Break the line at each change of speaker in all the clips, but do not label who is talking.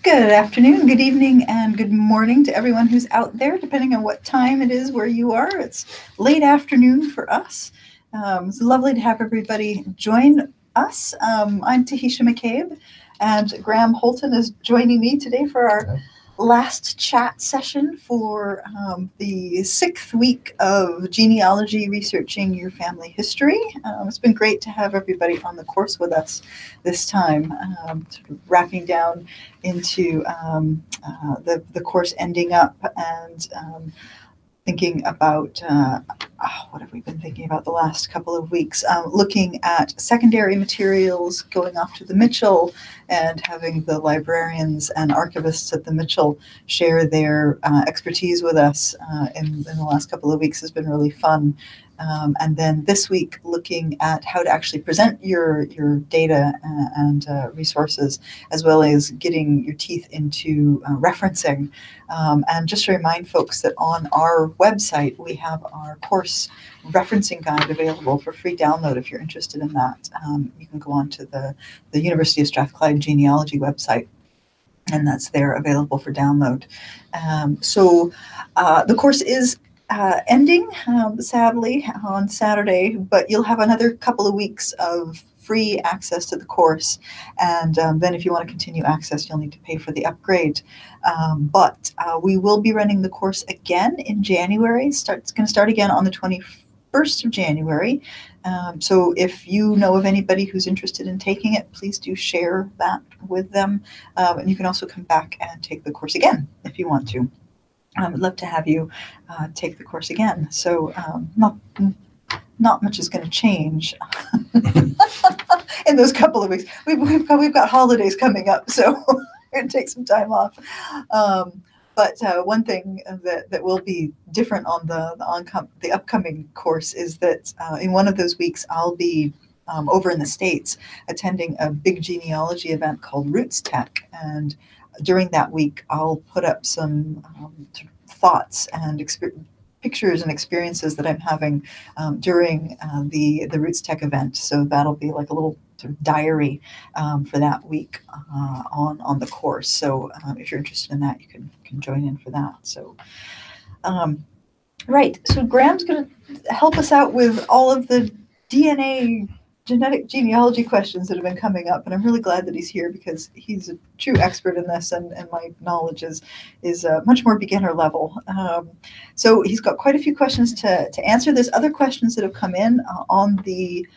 Good afternoon, good evening, and good morning to everyone who's out there, depending on what time it is where you are. It's late afternoon for us. It's lovely to have everybody join us. I'm Tahisha McCabe, and Graham Holton is joining me today for our last chat session for the 6th week of genealogy researching your family history. It's been great to have everybody on the course with us this time, sort of wrapping down into the course ending up and thinking about what have we been thinking about the last couple of weeks? Looking at secondary materials, going off to the Mitchell, and having the librarians and archivists at the Mitchell share their expertise with us in the last couple of weeks has been really fun. And then this week, looking at how to actually present your data and resources, as well as getting your teeth into referencing. And just to remind folks that on our website, we have our course referencing guide available for free download if you're interested in that. You can go on to the University of Strathclyde genealogy website, and that's there available for download. So the course is ending, sadly, on Saturday, but you'll have another couple of weeks of free access to the course, and then if you want to continue access, you'll need to pay for the upgrade. But we will be running the course again in January. It's going to start again on the 21st of January. So if you know of anybody who's interested in taking it, please do share that with them. And you can also come back and take the course again if you want to. I'd love to have you take the course again. So not much is going to change in those couple of weeks. We've got holidays coming up, so we're going to take some time off. But one thing that will be different on the upcoming course is that in one of those weeks I'll be over in the States attending a big genealogy event called Roots Tech, and during that week I'll put up some thoughts and pictures and experiences that I'm having during the Roots Tech event. So that'll be like a little sort of diary for that week on the course. So if you're interested in that, you can join in for that. So right, so Graham's going to help us out with all of the DNA genetic genealogy questions that have been coming up, and I'm really glad that he's here because he's a true expert in this, and my knowledge is much more beginner level. So he's got quite a few questions to answer. There's other questions that have come in on the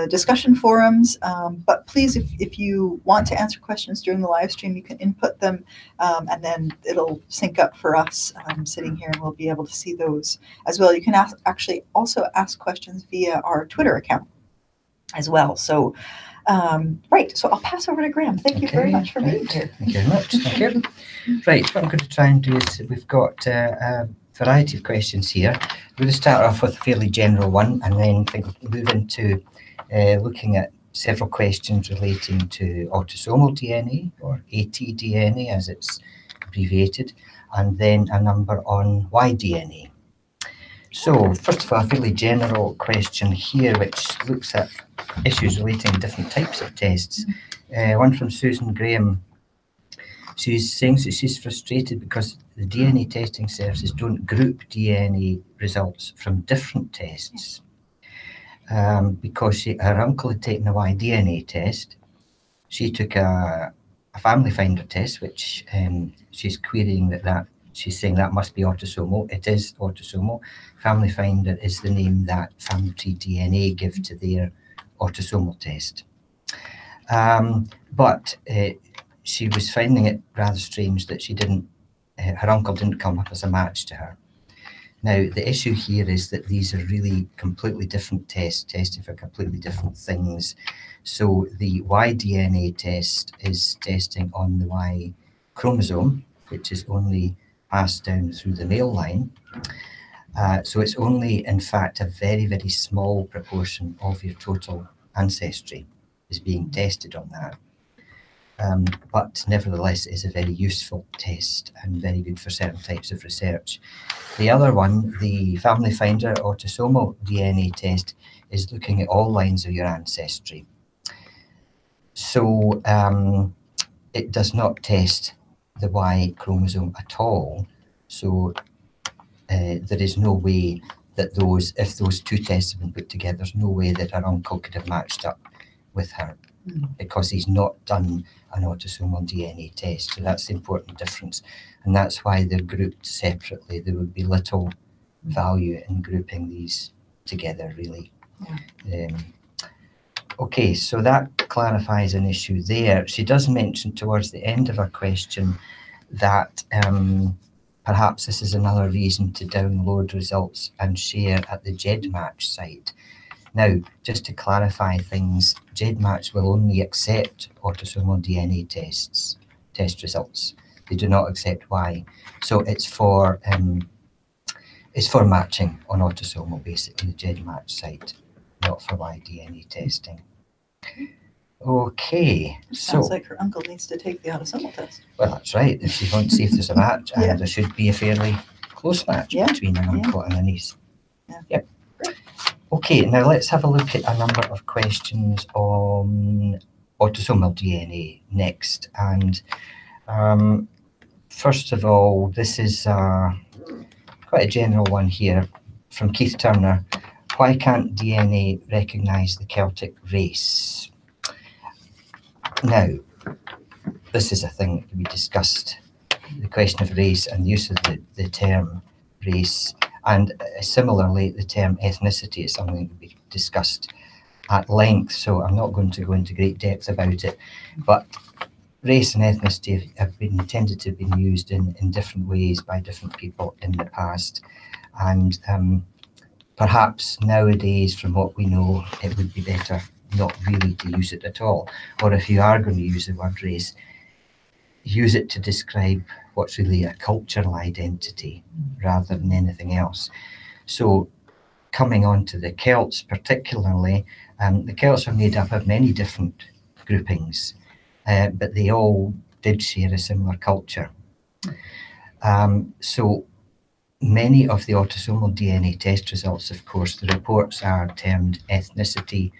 discussion forums, but please, if you want to answer questions during the live stream, you can input them, and then it'll sync up for us sitting here, and we'll be able to see those as well. You can actually also ask questions via our Twitter account as well. So, right, so I'll pass over to Graham. Thank you very much for being here.
Thank you very much. Thank you. Right, what I'm going to try and do is we've got a variety of questions here. We're going to start off with a fairly general one, and then move into looking at several questions relating to autosomal DNA, or ATDNA as it's abbreviated, and then a number on Y-DNA. So, first of all, a fairly general question here, which looks at issues relating to different types of tests. One from Susan Graham. She's saying that she's frustrated because the DNA testing services don't group DNA results from different tests. Because her uncle had taken a Y-DNA test. She took a family finder test, which she's querying that she's saying that must be autosomal. It is autosomal. Family Finder is the name that Family Tree DNA give to their autosomal test. But she was finding it rather strange that her uncle didn't come up as a match to her. Now, the issue here is that these are really completely different tests, testing for completely different things. So the Y-DNA test is testing on the Y chromosome, which is only passed down through the male line. So it's only, in fact, a very, very small proportion of your total ancestry is being tested on that. But nevertheless, it is a very useful test and very good for certain types of research. The other one, the Family Finder autosomal DNA test, is looking at all lines of your ancestry. So it does not test the Y chromosome at all. So there is no way that if those two tests have been put together, there's no way that her uncle could have matched up with her, because he's not done an autosomal DNA test. So that's the important difference. And that's why they're grouped separately. There would be little value in grouping these together, really. Okay, so that clarifies an issue there. She does mention towards the end of her question that perhaps this is another reason to download results and share at the GEDmatch site. Now, just to clarify things, GEDmatch will only accept autosomal DNA test results. They do not accept Y. So it's for matching on autosomal, basically, the GEDmatch site, not for Y DNA testing. Okay,
Sounds like her uncle needs to take the autosomal test.
Well, that's right. If she wants to see if there's a match,
Yeah.
and there should be a fairly close match between an uncle and a niece.
Yeah.
Yep. Okay, now let's have a look at a number of questions on autosomal DNA next. And first of all, this is quite a general one here from Keith Turner. Why can't DNA recognize the Celtic race? Now, this is a thing that can be discussed, the question of race and the use of the term race, and similarly the term ethnicity is something that can be discussed at length, so I'm not going to go into great depth about it. But race and ethnicity have been tended to have been used in different ways by different people in the past, and perhaps nowadays, from what we know, it would be better not really to use it at all. Or if you are going to use the word race, use it to describe what's really a cultural identity rather than anything else. So coming on to the Celts particularly, the Celts are made up of many different groupings, but they all did share a similar culture. So many of the autosomal DNA test results, of course, the reports are termed ethnicity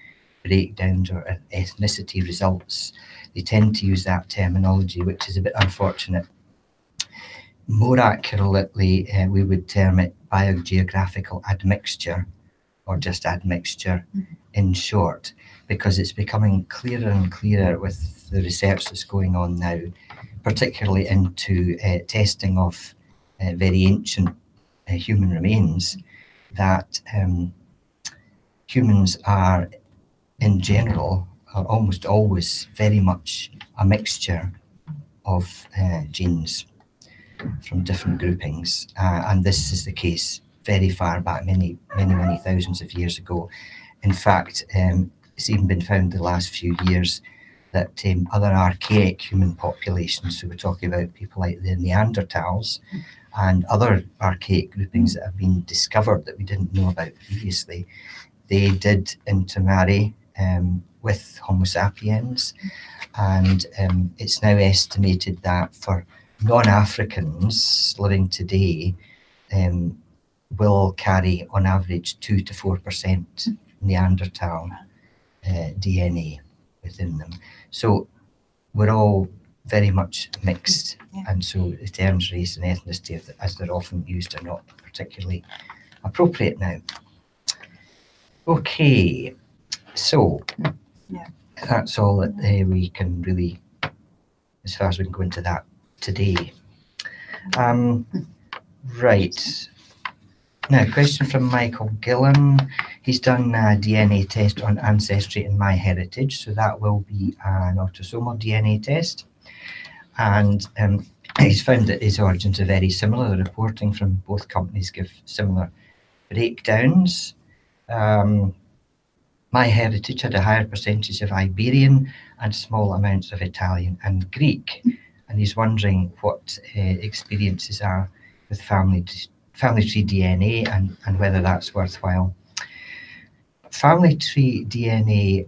breakdowns or ethnicity results. They tend to use that terminology, which is a bit unfortunate. More accurately, we would term it biogeographical admixture, or just admixture in short, because it's becoming clearer and clearer with the research that's going on now, particularly into testing of very ancient human remains, that humans are, in general, are almost always very much a mixture of genes from different groupings, and this is the case very far back, many thousands of years ago. In fact, it's even been found the last few years that other archaic human populations, so we're talking about people like the Neanderthals and other archaic groupings that have been discovered that we didn't know about previously, they did intermarry with Homo sapiens, and it's now estimated that for non-Africans living today will carry on average 2 to 4% Neanderthal DNA within them. So we're all very much mixed, and so the terms race and ethnicity, as they're often used, are not particularly appropriate now. Okay, so that's all that we can really, as far as we can go into that today. Right. Now, a question from Michael Gillen. He's done a DNA test on Ancestry and MyHeritage, so that will be an autosomal DNA test. And he's found that his origins are very similar. The reporting from both companies give similar breakdowns. MyHeritage had a higher percentage of Iberian and small amounts of Italian and Greek. And he's wondering what experiences are with family tree DNA and whether that's worthwhile. Family tree DNA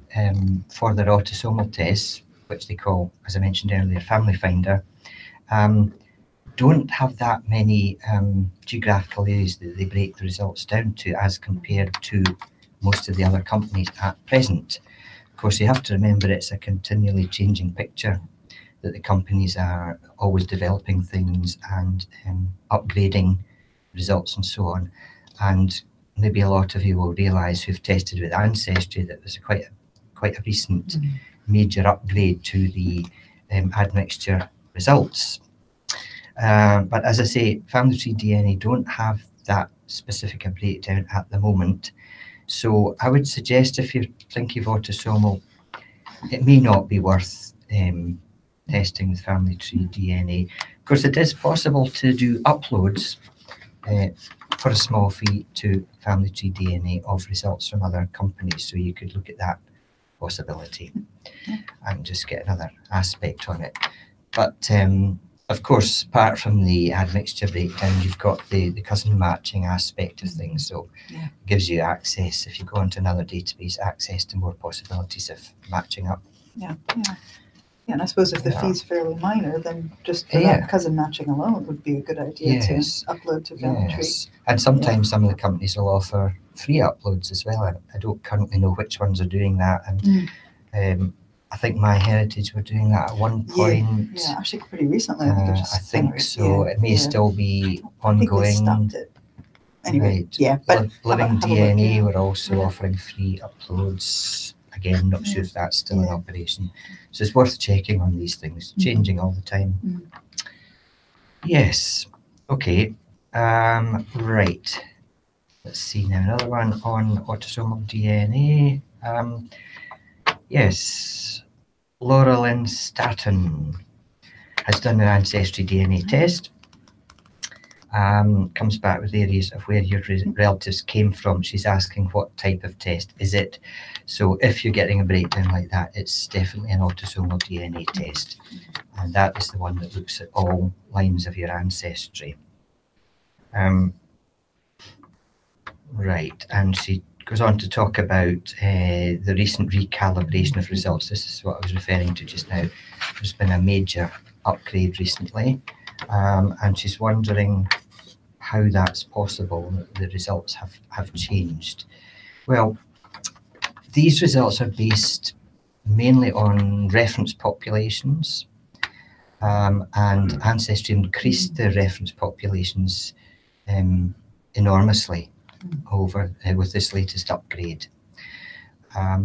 for their autosomal tests, which they call, as I mentioned earlier, Family Finder, don't have that many geographical areas that they break the results down to as compared to most of the other companies at present. Of course, you have to remember it's a continually changing picture that the companies are always developing things and upgrading results and so on. And maybe a lot of you will realise who've tested with Ancestry that there's quite a recent major upgrade to the admixture results. But as I say, Family Tree DNA don't have that specific a breakdown at the moment. So I would suggest if you're thinking of autosomal, it may not be worth testing with Family Tree DNA. Of course, it is possible to do uploads for a small fee to Family Tree DNA of results from other companies. So you could look at that possibility and just get another aspect on it. But of course, apart from the admixture breakdown, you've got the cousin matching aspect of things. So it gives you access, if you go onto another database, access to more possibilities of matching up.
Yeah, and I suppose if the fee's fairly minor, then just for that cousin matching alone would be a good idea to upload to Family Tree.
And sometimes some of the companies will offer free uploads as well. I don't currently know which ones are doing that. And I think MyHeritage were doing that at one point.
Yeah, actually pretty recently.
I think so. It may still be ongoing.
I think they stopped it. Anyway,
but Living DNA were also offering free uploads. Again, not sure if that's still in operation. So it's worth checking on these things, changing all the time. Yes. Okay. Right. Let's see now. Another one on autosomal DNA. Yes. Laura Lynn Staton has done an Ancestry DNA test. Comes back with areas of where your relatives came from. She's asking what type of test is it. So if you're getting a breakdown like that, it's definitely an autosomal DNA test. And that is the one that looks at all lines of your ancestry. Right, and she goes on to talk about the recent recalibration of results. This is what I was referring to just now. There's been a major upgrade recently. And she's wondering how that's possible, that the results have changed. Well, these results are based mainly on reference populations, and Ancestry increased the reference populations enormously over with this latest upgrade.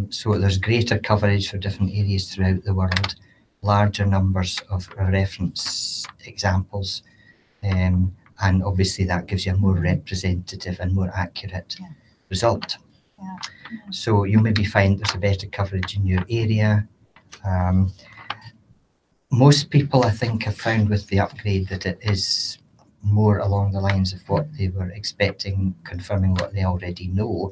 So there's greater coverage for different areas throughout the world, larger numbers of reference examples, and obviously that gives you a more representative and more accurate result. So you maybe find there's a better coverage in your area. Most people, I think, have found with the upgrade that it is more along the lines of what they were expecting, confirming what they already know.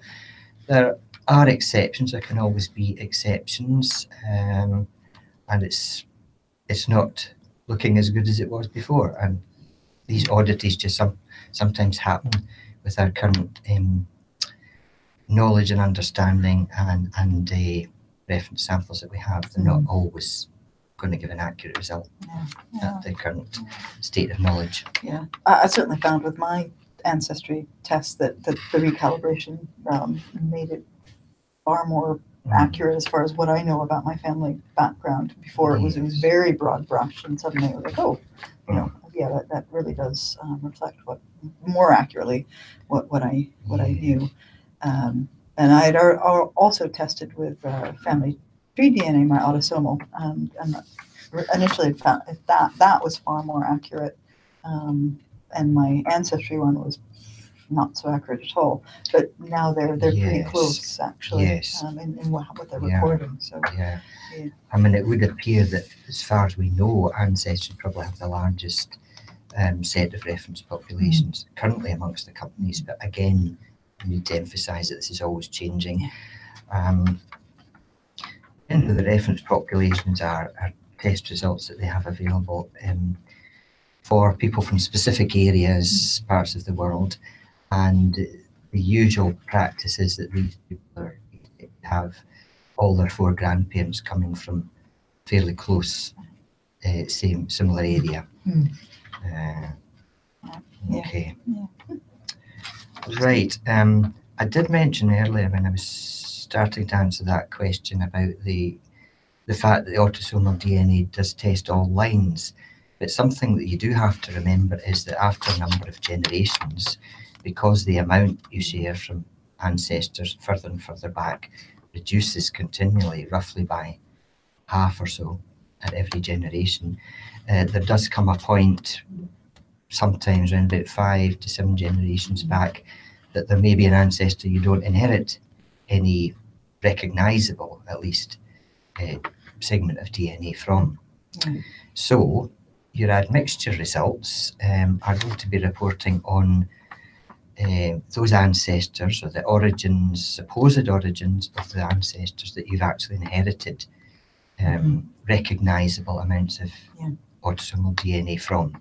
There are exceptions. There can always be exceptions. And it's not looking as good as it was before, and these oddities just sometimes happen with our current knowledge and understanding and the reference samples that we have. They're not always going to give an accurate result at the current state of knowledge.
Yeah, I certainly found with my ancestry test that the recalibration made it far more accurate as far as what I know about my family background. Before it was very broad brush, and suddenly it was like, oh, that really does reflect more accurately what I knew. And I had also tested with Family Tree DNA, my autosomal, and initially found that was far more accurate, and my ancestry one was not so accurate at all. But now they're pretty close, actually, in what they're recording. So
I mean, it would appear that as far as we know, Ancestry probably have the largest set of reference populations currently amongst the companies. But again, we need to emphasise that this is always changing. And the reference populations are test results that they have available for people from specific areas, parts of the world, and the usual practice is that these people have all their 4 grandparents coming from fairly close, similar area. Okay. Right. I did mention earlier when I was starting to answer that question about the the fact that the autosomal DNA does test all lines. But something that you do have to remember is that after a number of generations, because the amount you share from ancestors further and further back reduces continually, roughly by half or so at every generation, there does come a point, sometimes around about 5 to 7 generations back, that there may be an ancestor you don't inherit any recognisable, at least, segment of DNA from. So your admixture results are going to be reporting on those ancestors, or the origins, supposed origins of the ancestors that you've actually inherited recognisable amounts of autosomal DNA from.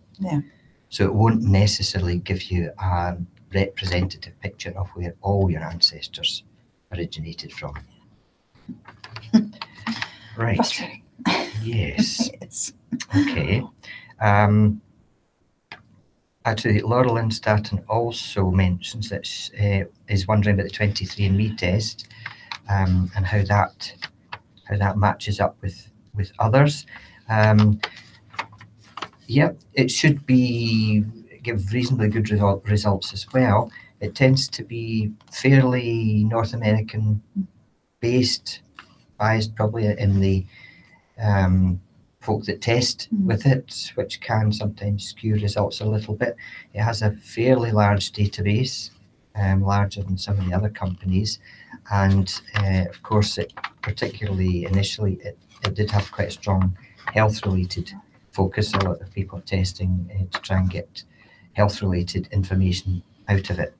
So it won't necessarily give you a representative picture of where all your ancestors originated from. Right.
Frustrating.
Yes.
Yes.
Okay. Actually, Laura Lindstatten also mentions that she is wondering about the 23andMe test and how that matches up with others. Yeah, it should give reasonably good results as well. It tends to be fairly North American based, biased probably in the folk that test with it, which can sometimes skew results a little bit. It has a fairly large database, larger than some of the other companies, and of course, particularly initially, it did have quite a strong health-related focus. A lot of people testing to try and get health-related information out of it.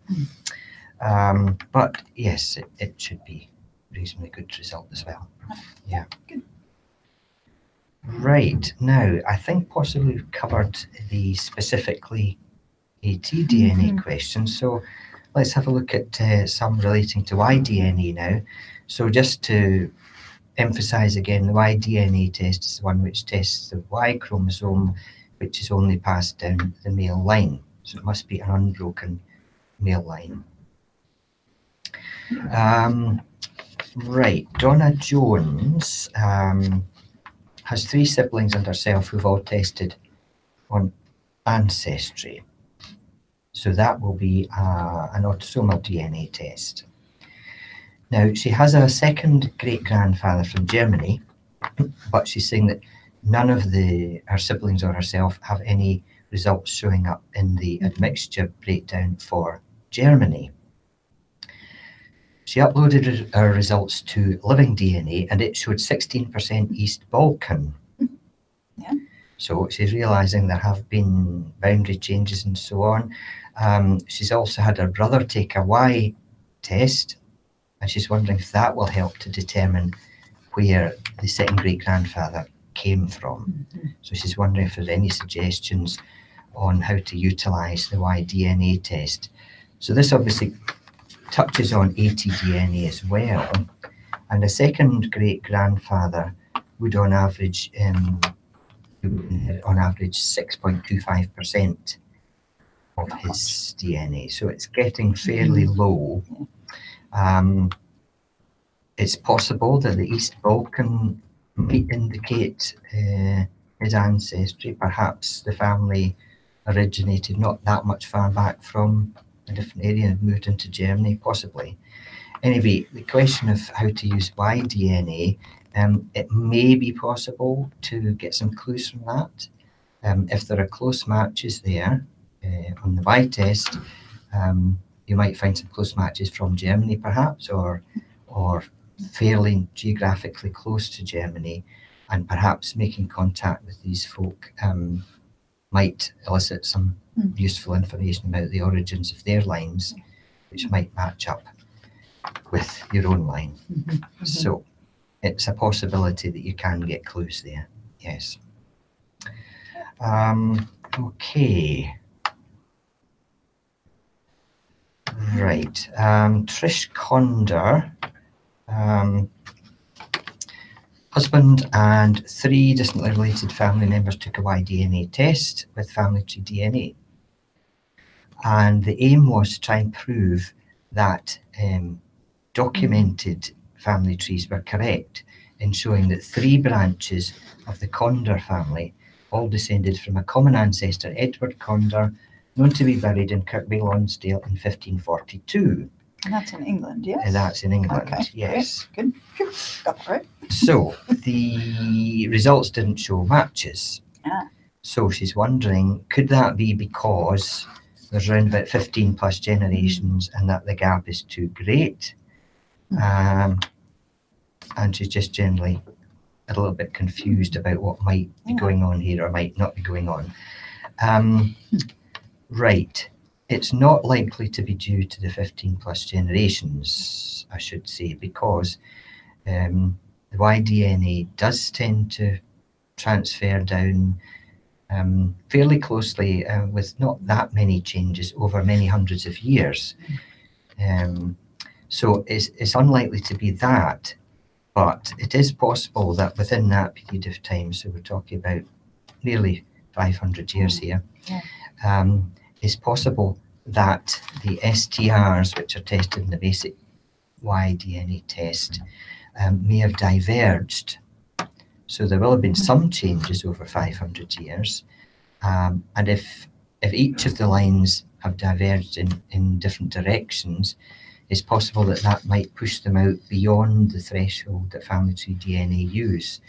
But yes, it should be a reasonably good result as well. Yeah.
Good.
Right, now I think possibly we've covered the specifically ATDNA questions, so let's have a look at some relating to Y-DNA now. So just to emphasise again, the Y-DNA test is the one which tests the Y chromosome, which is only passed down the male line. So it must be an unbroken male line. Right, Donna Jones has 3 siblings and herself who've all tested on Ancestry. So that will be an autosomal DNA test. Now, she has a second great-grandfather from Germany, but she's saying that none of her siblings or herself have any results showing up in the admixture breakdown for Germany. She uploaded her results to Living DNA and it showed 16% East Balkan.
Yeah.
So she's realising there have been boundary changes and so on. She's also had her brother take a Y test, and she's wondering if that will help to determine where the second great-grandfather came from. So she's wondering if there's any suggestions on how to utilise the Y-DNA test. So this obviously touches on ATDNA as well, and the second great-grandfather would on average 6.25% of his DNA, so it's getting fairly low. It's possible that the East Balkan might indicate his ancestry. Perhaps the family originated not that much far back from a different area and moved into Germany, possibly. Anyway, the question of how to use Y-DNA, it may be possible to get some clues from that. If there are close matches there on the Y test, you might find some close matches from Germany perhaps, or fairly geographically close to Germany, and perhaps making contact with these folk might elicit some useful information about the origins of their lines, which might match up with your own line. So it's a possibility that you can get clues there, yes. Okay. Right, Trish Conder, husband and 3 distantly related family members took a Y-DNA test with Family Tree DNA. And the aim was to try and prove that documented family trees were correct in showing that 3 branches of the Conder family all descended from a common ancestor, Edward Conder, known to be buried in Kirkby Lonsdale in 1542.
And that's in England, yes?
And that's in England,
Okay,
yes.
great. Good. Phew, got that right.
So the results didn't show matches.
Ah.
So she's wondering, could that be because there's around about 15 plus generations and that the gap is too great? And she's just generally a little bit confused about what might be going on here or might not be going on. Right. It's not likely to be due to the 15 plus generations, I should say, because the Y-DNA does tend to transfer down fairly closely with not that many changes over many hundreds of years. So it's unlikely to be that, but it is possible that within that period of time, so we're talking about nearly 500 years here, it's possible that the STRs, which are tested in the basic Y-DNA test, may have diverged. So there will have been some changes over 500 years. And if each of the lines have diverged in different directions, it's possible that that might push them out beyond the threshold that family tree DNA use,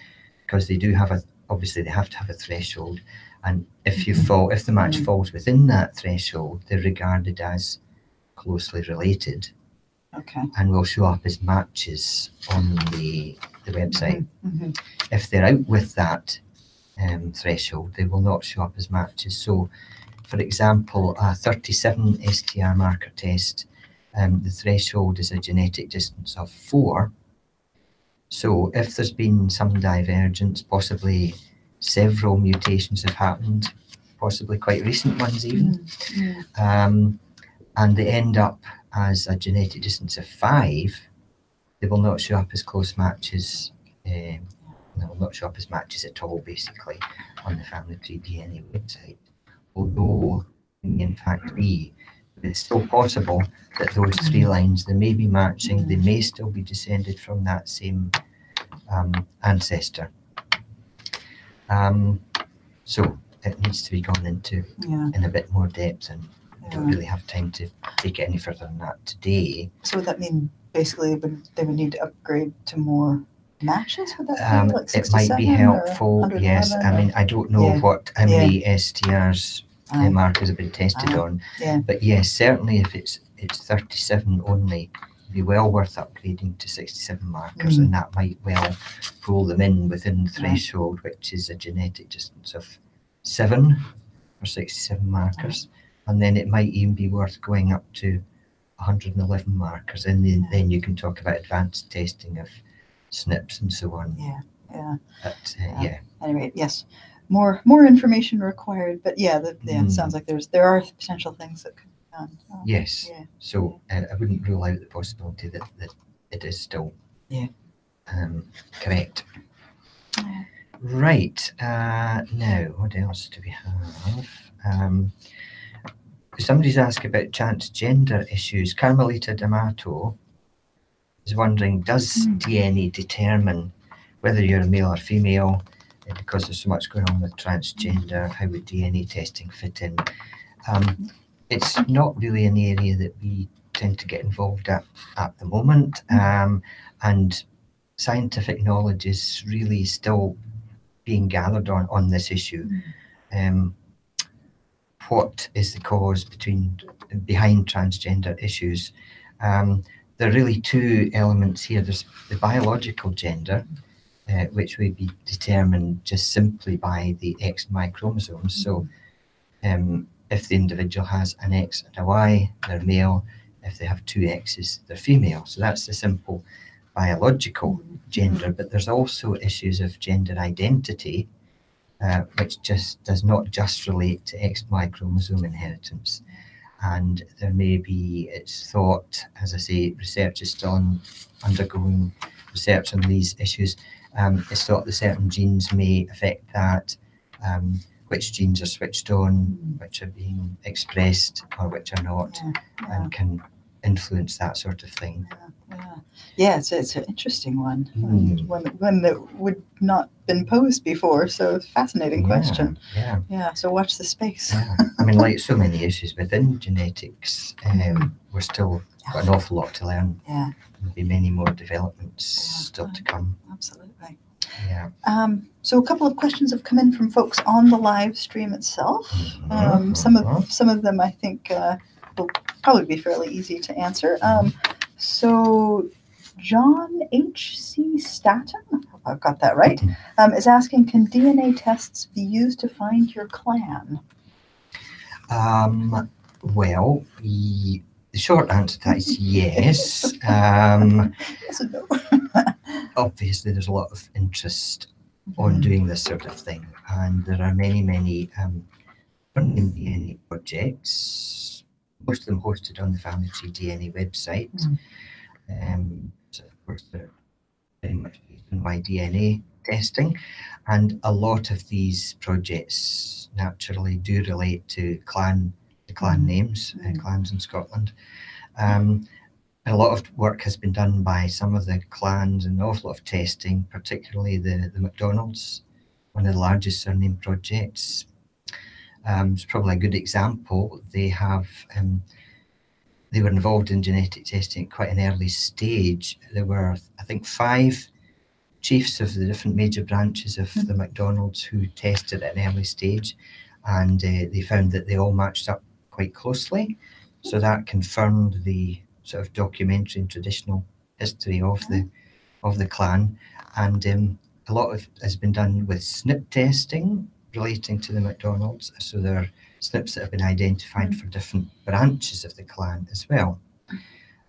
because they do have obviously they have to have a threshold. And if the match falls within that threshold, they're regarded as closely related.
Okay.
And will show up as matches on the website. If they're out with that threshold, they will not show up as matches. So, for example, a 37 STR marker test, the threshold is a genetic distance of 4. So if there's been some divergence, possibly several mutations have happened, possibly quite recent ones even, and they end up as a genetic distance of 5, they will not show up as close matches. They will not show up as matches at all, basically, on the family tree DNA website. Although, in fact, it's still possible that those 3 lines, they may be matching, they may still be descended from that same ancestor. So it needs to be gone into in a bit more depth, and I don't really have time to take it any further than that today.
So would that mean basically they would need to upgrade to more matches? Would that be like 67?
It might be helpful, yes. I mean, I don't know how many STRs markers have been tested on, but yes, certainly if it's 37 only, it'd be well worth upgrading to 67 markers, and that might well pull them in within the threshold, which is a genetic distance of 7 for 67 markers. And then it might even be worth going up to 111 markers, and then you can talk about advanced testing of SNPs and so on. But
Anyway, yes, more information required. But it sounds like there are potential things that could be done.
Yes. So I wouldn't rule out the possibility that it is still correct. Right. Now, what else do we have? Somebody's asked about transgender issues. Carmelita D'Amato is wondering, does DNA determine whether you're a male or female? Because there's so much going on with transgender, how would DNA testing fit in? It's not really an area that we tend to get involved at the moment, and scientific knowledge is really still being gathered on this issue. What is the cause behind transgender issues? There are really 2 elements here. There's the biological gender, which would be determined just simply by the X and Y chromosomes. So if the individual has an X and a Y, they're male. If they have 2 X's, they're female. So that's the simple biological gender. But there's also issues of gender identity, which does not just relate to X and Y chromosome inheritance. And there may be, it's thought, as I say, research is still undergoing research on these issues. It's thought that certain genes may affect that, which genes are switched on, which are being expressed or which are not, and can influence that sort of thing.
Yeah, it's an interesting one.
Mm.
One that would not been posed before. So fascinating question.
Yeah.
Yeah. So watch the space.
Yeah. I mean, like so many issues within genetics, we're still got an awful lot to learn.
Yeah.
There'll be many more developments still to come.
Absolutely.
Yeah.
So a couple of questions have come in from folks on the live stream itself. Some of them I think will probably be fairly easy to answer. So John H.C. Staton, I hope I've got that right, is asking, can DNA tests be used to find your clan?
Well, the short answer to that is yes.
Yes and no.
Obviously, there's a lot of interest on doing this sort of thing, and there are many DNA projects, most of them hosted on the Family Tree DNA website. So of course, they're very much based on Y-DNA testing, and a lot of these projects naturally do relate to the clan names, clans in Scotland. A lot of work has been done by some of the clans and an awful lot of testing, particularly the MacDonalds, one of the largest surname projects. It's probably a good example. They were involved in genetic testing at quite an early stage. There were, I think, 5 chiefs of the different major branches of the MacDonalds who tested at an early stage, and they found that they all matched up quite closely. So that confirmed the sort of documentary and traditional history of the clan, and a lot of has been done with SNP testing relating to the MacDonalds. So there are SNPs that have been identified for different branches of the clan as well.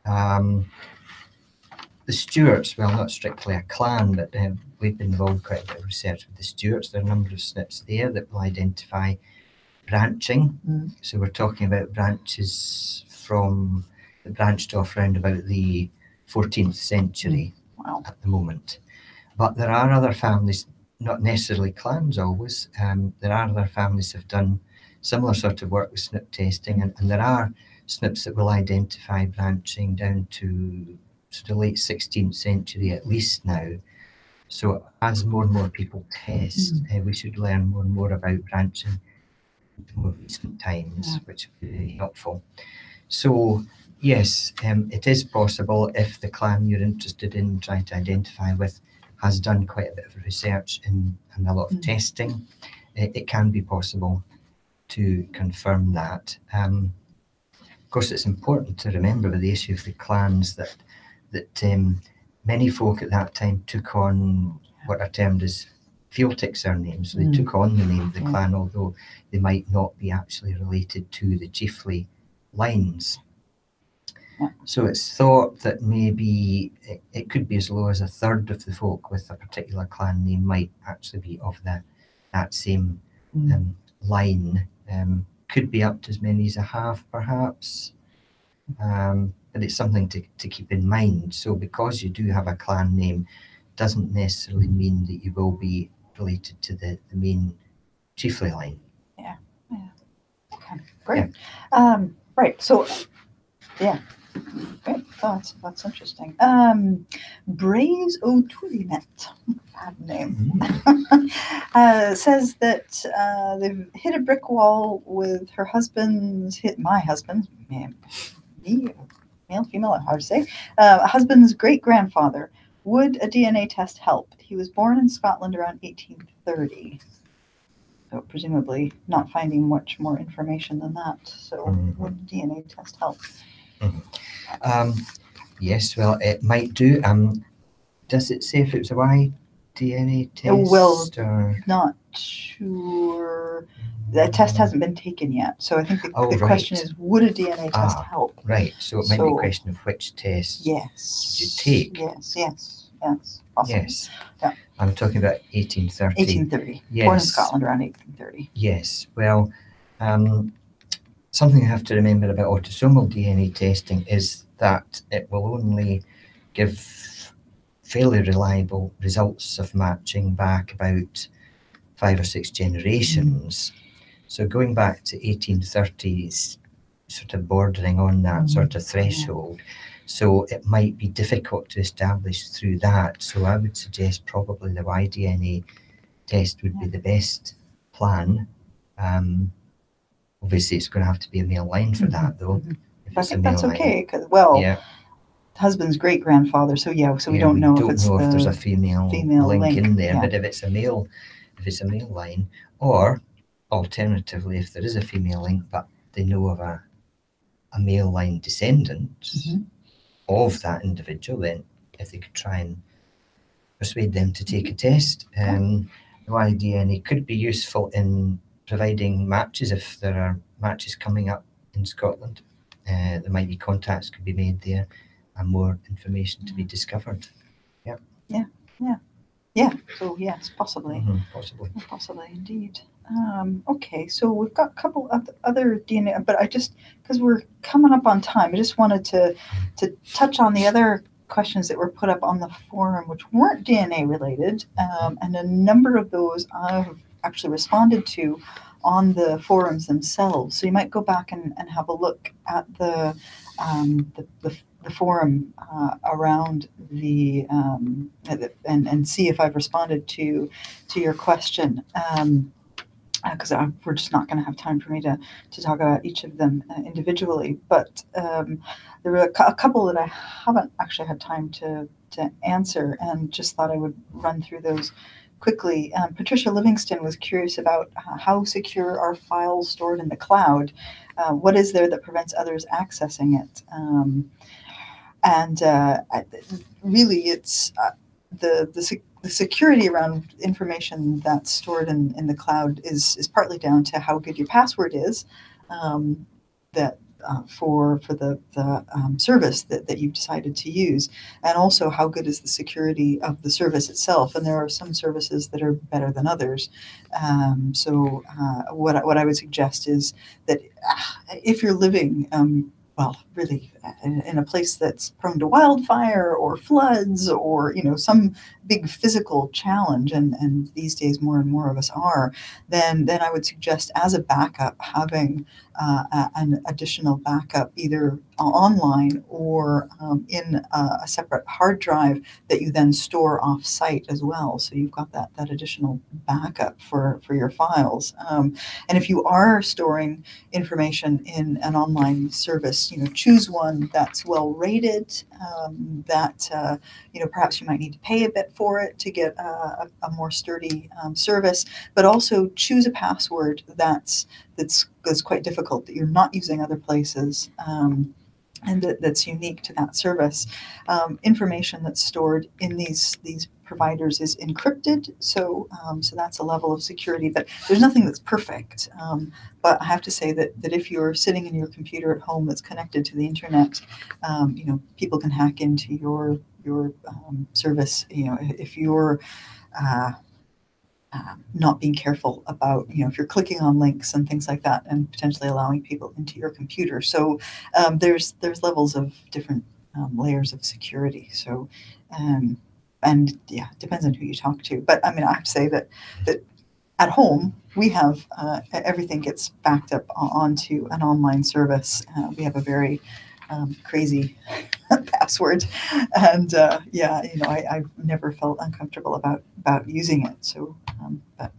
The Stuarts, well, not strictly a clan, but we've been involved quite a bit of research with the Stuarts. There are a number of SNPs there that will identify branching. So we're talking about branches from that branched off around about the 14th century at the moment. But there are other families, not necessarily clans always, there are other families that have done similar sort of work with SNP testing, and there are SNPs that will identify branching down to sort of late 16th century at least now. So as more and more people test, we should learn more and more about branching in more recent times, which would be really helpful. So yes, it is possible if the clan you're interested in trying to identify with has done quite a bit of research and a lot of testing. It can be possible to confirm that. Of course, it's important to remember with the issue of the clans that many folk at that time took on what are termed as Celtic surnames. So they took on the name of the clan, although they might not be actually related to the chiefly lines. So it's thought that maybe it could be as low as a third of the folk with a particular clan name might actually be of that same line. Could be up to as many as a half, perhaps. But it's something to keep in mind. So because you do have a clan name, doesn't necessarily mean that you will be related to the main chiefly line.
Yeah. Okay, great. Right. So, yeah. Great. Oh, that's interesting. Braze O'Toolinet, bad name, says that they've hit a brick wall with my husband's, male, female, hard to say, husband's great-grandfather. Would a DNA test help? He was born in Scotland around 1830. So presumably not finding much more information than that. So would a DNA test help?
Yes, well, it might do. Does it say if it was a Y-DNA test?
Well,
or?
Not sure. The test hasn't been taken yet. So I think the question is, would a DNA test help?
Right. So it might be a question of which test did you take?
Yes. Possibly.
Yes.
Yeah.
I'm talking about 1830.
1830.
Yes.
Born in Scotland around 1830.
Yes. Well, something you have to remember about autosomal DNA testing is that it will only give fairly reliable results of matching back about 5 or 6 generations. So going back to 1830s, sort of bordering on that sort of threshold. So it might be difficult to establish through that. So I would suggest probably the Y-DNA test would be the best plan. Obviously, it's going to have to be a male line for that, though. If
I
it's a
think
male
that's
line.
okay, because, well,
Yeah.
husband's great grandfather. So yeah, so we
Yeah,
don't know if
don't
it's
know if there's a
the
female
female
link in there,
yeah.
but if it's a male line, or alternatively, if there is a female link, but they know of a male line descendant of that individual, then if they could try and persuade them to take a test, the Y-DNA could be useful in providing matches if there are matches coming up in Scotland. There might be contacts could be made there and more information to be discovered.
So yes, possibly.
Possibly.
Possibly indeed. Okay, so we've got a couple of other DNA, but I just, because we're coming up on time, I just wanted to touch on the other questions that were put up on the forum, which weren't DNA related, and a number of those I've actually responded to on the forums themselves. So you might go back and have a look at the forum around the and see if I've responded to your question. Because we're just not going to have time for me to talk about each of them individually. But there were a couple that I haven't actually had time to answer, and just thought I would run through those quickly. Patricia Livingston was curious about how secure are files stored in the cloud. What is there that prevents others accessing it? And really, it's the security around information that's stored in the cloud is partly down to how good your password is, that for the service that you've decided to use, and also how good is the security of the service itself. And there are some services that are better than others. So what I would suggest is that if you're living well, really, in a place that's prone to wildfire or floods or, some big physical challenge, and these days more and more of us are, then I would suggest as a backup having an additional backup either online or in a separate hard drive that you then store off-site as well. So you've got that additional backup for your files. And if you are storing information in an online service, choose one that's well rated, that perhaps you might need to pay a bit for it to get a more sturdy service, but also choose a password that's quite difficult, that you're not using other places, and that's unique to that service. Information that's stored in these providers is encrypted, so that's a level of security. But there's nothing that's perfect. But I have to say that if you're sitting in your computer at home that's connected to the internet, people can hack into your service. If you're not being careful about, if you're clicking on links and things like that, and potentially allowing people into your computer. So there's levels of different layers of security. So, and yeah, it depends on who you talk to. But I mean, I have to say that at home, we have everything gets backed up onto an online service. We have a very crazy password, and I've never felt uncomfortable about using it. So, but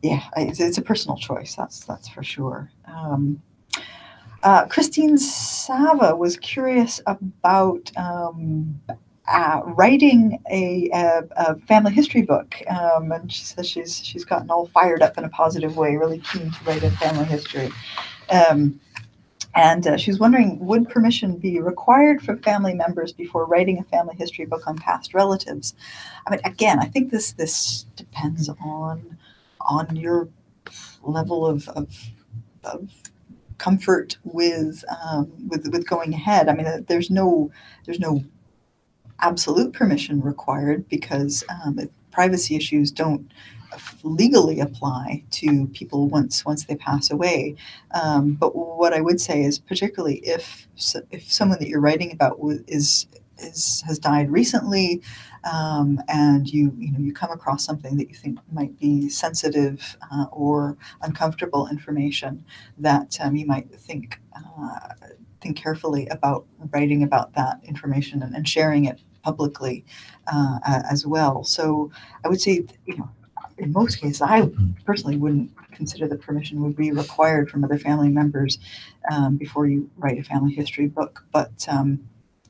yeah, it's a personal choice. That's for sure. Christine Sava was curious about writing a family history book, and she says she's gotten all fired up in a positive way, really keen to write a family history. And she's wondering, would permission be required for family members before writing a family history book on past relatives? I mean, again, I think this depends on your level of comfort with going ahead. I mean, there's no absolute permission required, because privacy issues don't legally apply to people once they pass away. But what I would say is, particularly if someone that you're writing about has died recently, and you come across something that you think might be sensitive or uncomfortable information that you might think think carefully about writing about that information and sharing it publicly as well. So I would say, in most cases, I personally wouldn't consider that permission would be required from other family members before you write a family history book. But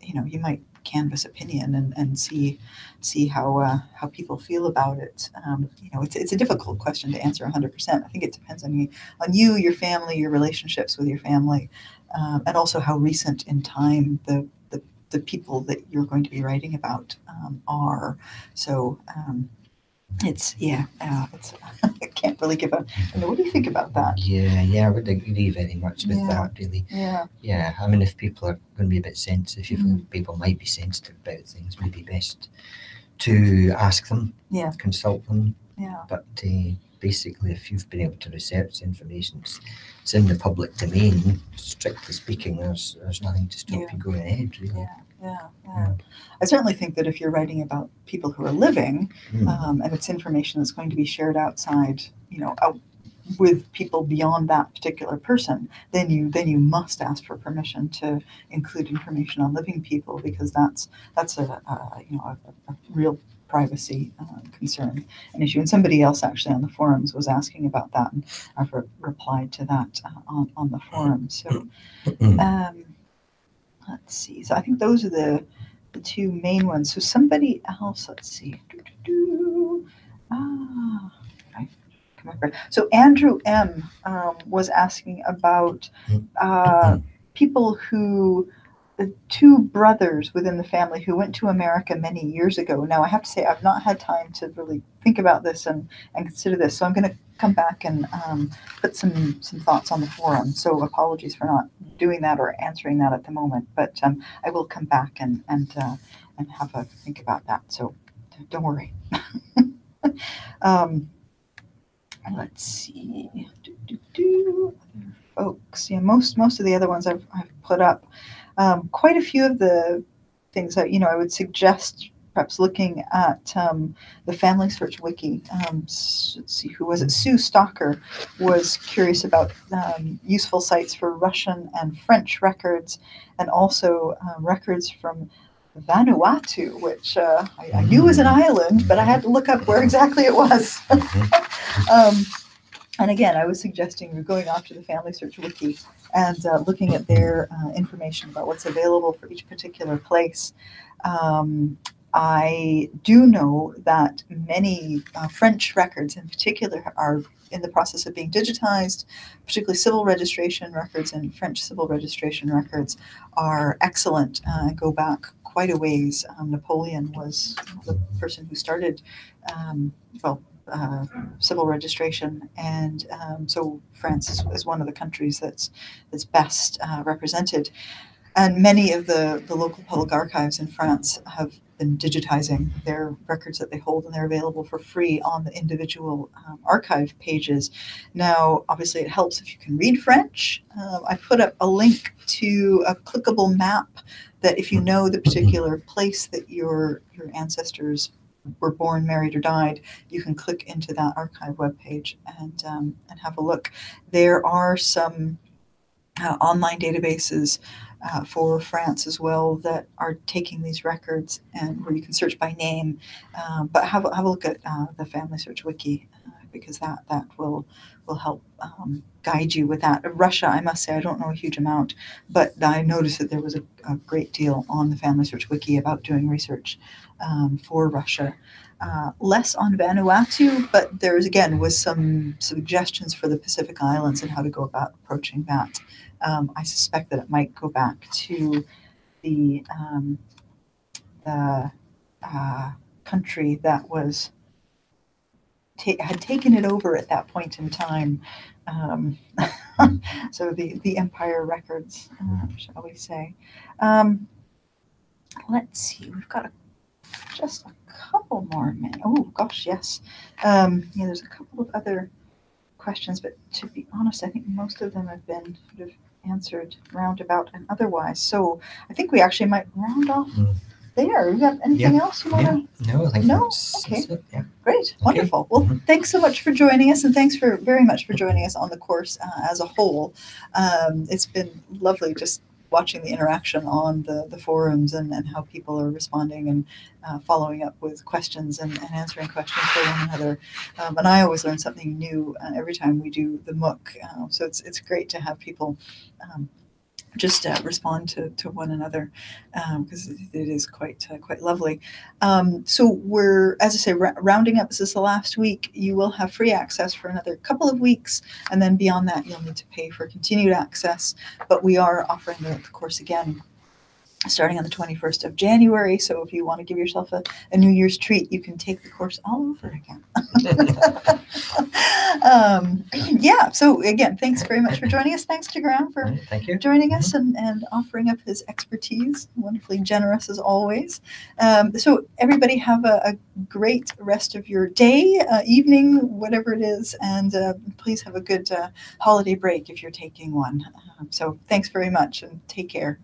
you might canvass opinion and see how people feel about it. It's a difficult question to answer 100%. I think it depends on you, your family, your relationships with your family, and also how recent in time the people that you're going to be writing about are. So it's I can't really give a. What do you think about that?
Yeah, I would agree very much with that, really.
Yeah.
I mean, if people are going to be a bit sensitive, people might be sensitive about things, maybe best to ask them, consult them.
Yeah.
But basically, if you've been able to research information, it's in the public domain. Strictly speaking, there's nothing to stop you going ahead, really.
Yeah. I certainly think that if you're writing about people who are living, and it's information that's going to be shared outside, out with people beyond that particular person, then you must ask for permission to include information on living people, because that's a real privacy concern, an issue. And somebody else actually on the forums was asking about that, and I've replied to that on the forum. So. Let's see. So I think those are the two main ones. So somebody else, let's see. So Andrew M. Was asking about people who, the two brothers within the family who went to America many years ago. Now, I have to say, I've not had time to really think about this and consider this. So I'm going to come back and put some thoughts on the forum. So apologies for not doing that or answering that at the moment. But I will come back and have a think about that. So don't worry. Let's see. Other folks. Yeah, most of the other ones I've put up. Quite a few of the things that I would suggest perhaps looking at the Family Search Wiki. Let's see, who was it? Sue Stalker was curious about useful sites for Russian and French records, and also records from Vanuatu, which I knew was an island, but I had to look up where exactly it was. And again, I was suggesting we're going off to the Family Search Wiki and looking at their information about what's available for each particular place. I do know that many French records in particular are in the process of being digitized, particularly civil registration records, and French civil registration records are excellent, go back quite a ways. Napoleon was the person who started, civil registration, and so France is one of the countries that's best represented. And many of the local public archives in France have been digitizing their records that they hold, and they're available for free on the individual archive pages. Now, obviously, it helps if you can read French. I put up a link to a clickable map that if you know the particular place that your ancestors were born, married, or died, you can click into that archive webpage and have a look. There are some online databases for France as well that are taking these records, and where you can search by name. But have a look at the Family Search Wiki, because that will help guide you with that. Russia, I must say, I don't know a huge amount, but I noticed that there was a great deal on the Family Search Wiki about doing research for Russia. Less on Vanuatu, but there was some suggestions for the Pacific Islands and how to go about approaching that. I suspect that it might go back to the country that was had taken it over at that point in time. So the Empire Records, shall we say. Let's see, we've got just a couple more minutes. Oh gosh, yes. There's a couple of other questions, but to be honest, I think most of them have been sort of answered roundabout and otherwise. So I think we actually might round off there. You got anything else you want to?
No, I think
that's
it. Yeah.
Great, wonderful. Well, thanks so much for joining us, and thanks very much for joining us on the course as a whole. It's been lovely just watching the interaction on the forums and how people are responding and following up with questions and answering questions for one another. And I always learn something new every time we do the MOOC. So it's great to have people just respond to one another, because it is quite lovely. So we're, as I say, rounding up. This is the last week. You will have free access for another couple of weeks, and then beyond that, you'll need to pay for continued access. But we are offering the course again starting on the 21st of January. So if you want to give yourself a New Year's treat, you can take the course all over again. Yeah. So again, thanks very much for joining us. Thanks to Graham for
Thank you.
joining us and offering up his expertise. Wonderfully generous as always. So everybody have a great rest of your day, evening, whatever it is. And please have a good holiday break if you're taking one. So thanks very much and take care.